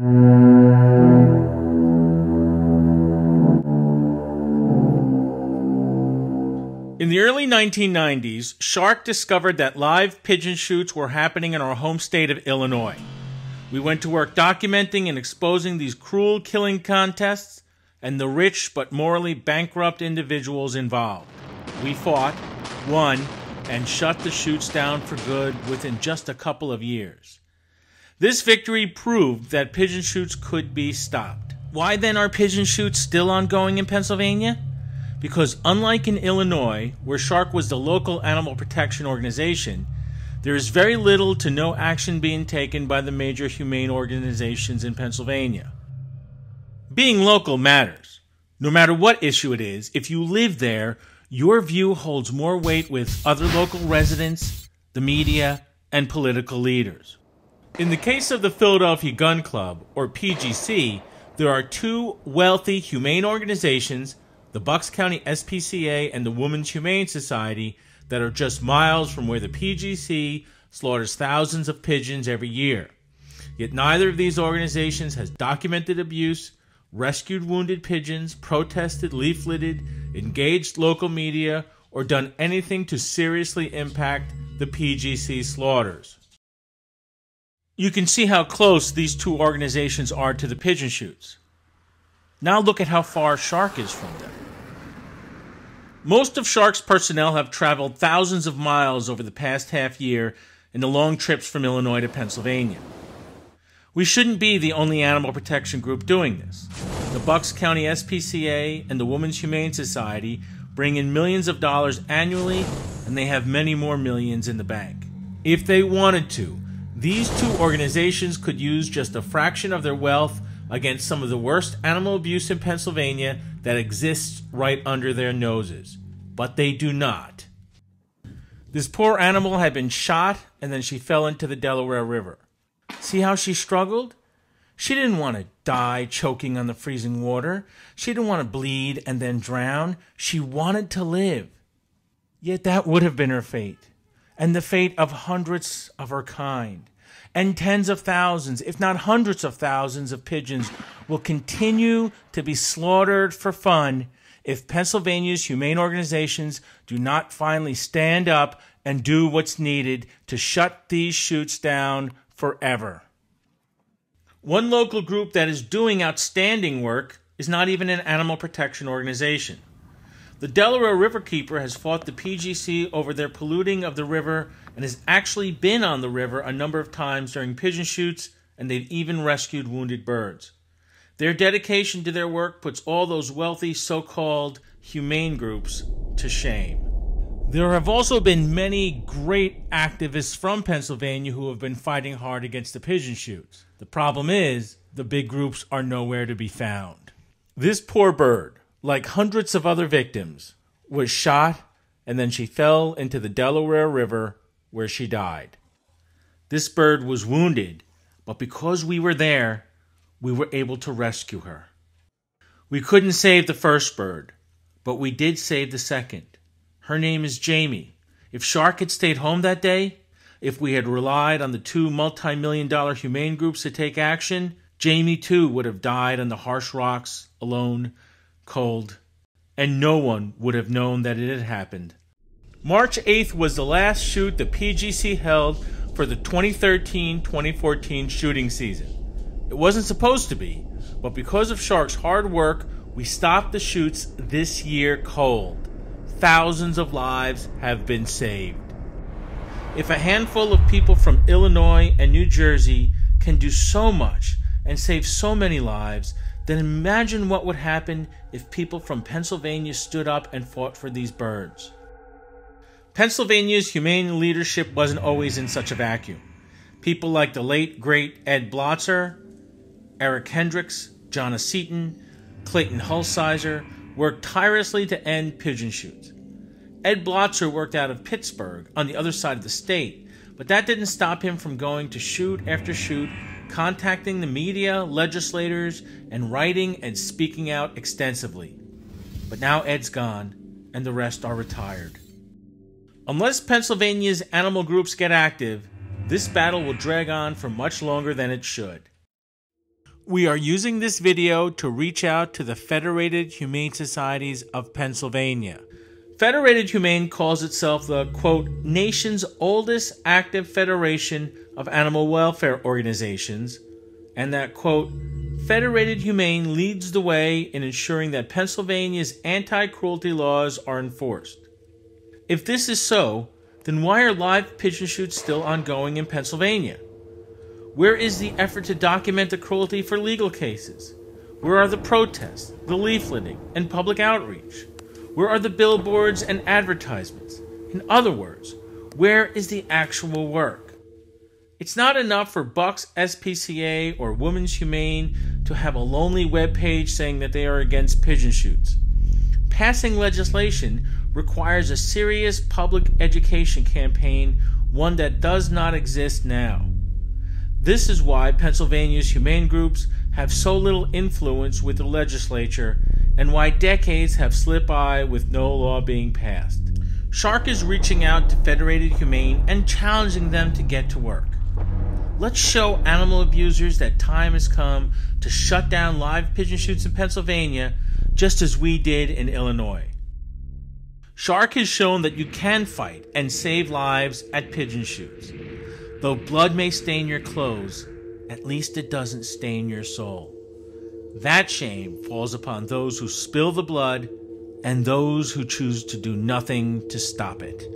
In the early 1990s, Shark discovered that live pigeon shoots were happening in our home state of Illinois. We went to work documenting and exposing these cruel killing contests and the rich but morally bankrupt individuals involved. We fought, won, and shut the shoots down for good within just a couple of years. This victory proved that pigeon shoots could be stopped. Why then are pigeon shoots still ongoing in Pennsylvania? Because unlike in Illinois, where Shark was the local animal protection organization, there is very little to no action being taken by the major humane organizations in Pennsylvania. Being local matters. No matter what issue it is, if you live there, your view holds more weight with other local residents, the media, and political leaders. In the case of the Philadelphia Gun Club, or PGC, there are two wealthy humane organizations, the Bucks County SPCA and the Women's Humane Society, that are just miles from where the PGC slaughters thousands of pigeons every year. Yet neither of these organizations has documented abuse, rescued wounded pigeons, protested, leafleted, engaged local media, or done anything to seriously impact the PGC slaughters. You can see how close these two organizations are to the pigeon shoots. Now look at how far Shark is from them. Most of Shark's personnel have traveled thousands of miles over the past half year in the long trips from Illinois to Pennsylvania. We shouldn't be the only animal protection group doing this. The Bucks County SPCA and the Women's Humane Society bring in millions of dollars annually, and they have many more millions in the bank. If they wanted to, these two organizations could use just a fraction of their wealth against some of the worst animal abuse in Pennsylvania that exists right under their noses. But they do not. This poor animal had been shot, and then she fell into the Delaware River. See how she struggled? She didn't want to die choking on the freezing water. She didn't want to bleed and then drown. She wanted to live. Yet that would have been her fate, and the fate of hundreds of her kind. And tens of thousands, if not hundreds of thousands of pigeons will continue to be slaughtered for fun if Pennsylvania's humane organizations do not finally stand up and do what's needed to shut these shoots down forever. One local group that is doing outstanding work is not even an animal protection organization. The Delaware Riverkeeper has fought the PGC over their polluting of the river and has actually been on the river a number of times during pigeon shoots, and they've even rescued wounded birds. Their dedication to their work puts all those wealthy so-called humane groups to shame. There have also been many great activists from Pennsylvania who have been fighting hard against the pigeon shoots. The problem is, the big groups are nowhere to be found. This poor bird, like hundreds of other victims, was shot, and then she fell into the Delaware River where she died. This bird was wounded, but because we were there, we were able to rescue her. We couldn't save the first bird, but we did save the second. Her name is Jamie. If Shark had stayed home that day, if we had relied on the two multi-million-dollar humane groups to take action, Jamie too would have died on the harsh rocks, alone, cold, and no one would have known that it had happened. March 8th was the last shoot the PGC held for the 2013-2014 shooting season. It wasn't supposed to be, but because of Shark's hard work, we stopped the shoots this year cold. Thousands of lives have been saved. If a handful of people from Illinois and New Jersey can do so much and save so many lives, then imagine what would happen if people from Pennsylvania stood up and fought for these birds. Pennsylvania's humane leadership wasn't always in such a vacuum. People like the late, great Ed Blotzer, Eric Hendricks, John Seaton, Clayton Hulsizer worked tirelessly to end pigeon shoots. Ed Blotzer worked out of Pittsburgh on the other side of the state, but that didn't stop him from going to shoot after shoot, contacting the media, legislators, and writing and speaking out extensively. But now Ed's gone, and the rest are retired. Unless Pennsylvania's animal groups get active, this battle will drag on for much longer than it should. We are using this video to reach out to the Federated Humane Societies of Pennsylvania. Federated Humane calls itself the, quote, nation's oldest active federation of animal welfare organizations, and that, quote, Federated Humane leads the way in ensuring that Pennsylvania's anti-cruelty laws are enforced. If this is so, then why are live pigeon shoots still ongoing in Pennsylvania? Where is the effort to document the cruelty for legal cases? Where are the protests, the leafleting, and public outreach? Where are the billboards and advertisements? In other words, where is the actual work? It's not enough for Buck's SPCA or Women's Humane to have a lonely webpage saying that they are against pigeon shoots. Passing legislation requires a serious public education campaign, one that does not exist now. This is why Pennsylvania's humane groups have so little influence with the legislature and why decades have slipped by with no law being passed. Shark is reaching out to Federated Humane and challenging them to get to work. Let's show animal abusers that time has come to shut down live pigeon shoots in Pennsylvania, just as we did in Illinois. Shark has shown that you can fight and save lives at pigeon shoots. Though blood may stain your clothes, at least it doesn't stain your soul. That shame falls upon those who spill the blood and those who choose to do nothing to stop it.